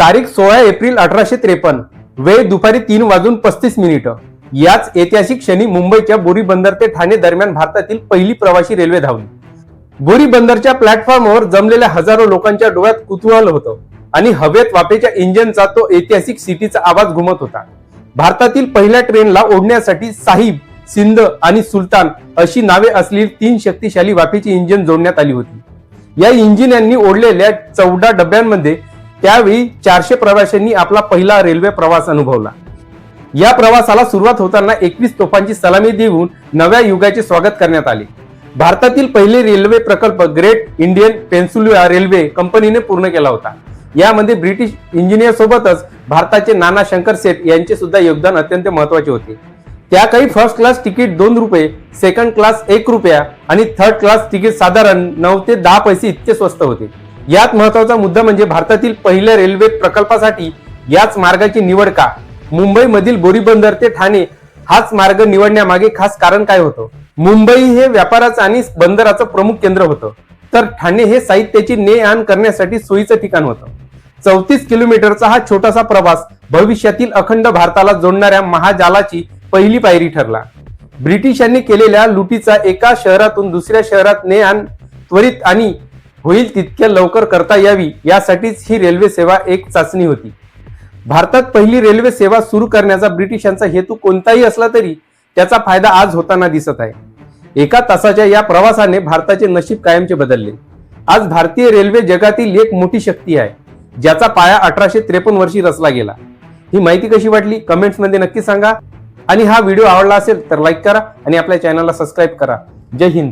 तारीख 16 एप्रिल 1853, वेळ दुपारी 3:35. याच ऐतिहासिक क्षणी मुंबईच्या बोरी बंदर ते ठाणे दरम्यान भारतातील पहिली प्रवासी रेल्वे धावली. बोरी बंदरच्या प्लॅटफॉर्मवर जमलेल्या हजारो लोकांच्या डोळ्यात कुतूहल होतं आणि हवेत वाफेच्या इंजिनचा तो ऐतिहासिक सिटीचा आवाज घुमत होता. भारतातील पहिल्या ट्रेनला ओढण्यासाठी साहिब, सिंध आणि सुलतान अशी नावे असलेली 3 शक्तिशाली वाफेची इंजिन जोडण्यात आली होती. या इंजिनांनी ओढलेल्या 14 डब्यांमध्ये त्यावेळी 400 प्रवाशांनी आपला पहिला रेल्वे प्रवास अनुभवला. या प्रवासाला सुरुवात होताना 21 तोफांची सलामी देऊन नव्या युगाचे स्वागत करण्यात आले. भारतातील पहिले रेल्वे प्रकल्प ग्रेट इंडियन पेनिन्सुला रेल्वे कंपनीने पूर्ण केला होता. यामध्ये ब्रिटिश इंजिनियर सोबतच भारताचे नाना शंकर सेठ यांचे सुद्धा योगदान अत्यंत महत्वाचे होते. त्या काही फर्स्ट क्लास तिकीट 2 रुपये, सेकंड क्लास 1 रुपया आणि थर्ड क्लास तिकीट साधारण 9 ते 10 पैसे इतके स्वस्त होते. यात महत्वाचा मुद्दा म्हणजे भारतातील पहिल्या रेल्वे प्रकल्पासाठी याच मार्गाची निवड का? मुंबई मधील बोरी बंदर ते ठाणे हाच मार्ग निवडण्यामागे खास कारण काय होतं? मुंबई हे व्यापाराचं आणि बंदराचं प्रमुख केंद्र होतं, तर ठाणे हे साहित्याची ने आण करण्यासाठी सोयीचं ठिकाण होतं. 34 किलोमीटरचा हा छोटासा प्रवास भविष्यातील अखंड भारताला जोडणाऱ्या महाजालाची पहिली पायरी ठरला. ब्रिटिशांनी केलेल्या लुटीचा एका शहरातून दुसऱ्या शहरात ने आण त्वरित आणि होईल तितक्या लवकर करता यावी यासाठीच ही रेल्वे सेवा एक चाचणी होती. भारतात पहिली रेल्वे सेवा सुरू करण्याचा ब्रिटिशांचा हेतू कोणताही असला तरी त्याचा फायदा आज होताना दिसत आहे. 1 तासाच्या या प्रवासाने भारताचे नशीब कायमचे बदलले. आज भारतीय रेल्वे जगातील एक मोठी शक्ती आहे, ज्याचा पाया 1853 वर्षी रचला गेला. ही माहिती कशी वाटली कमेंट्स मध्ये नक्की सांगा आणि हा व्हिडिओ आवडला असेल तर लाईक करा आणि आपल्या चॅनलला सबस्क्राईब करा. जय हिंद.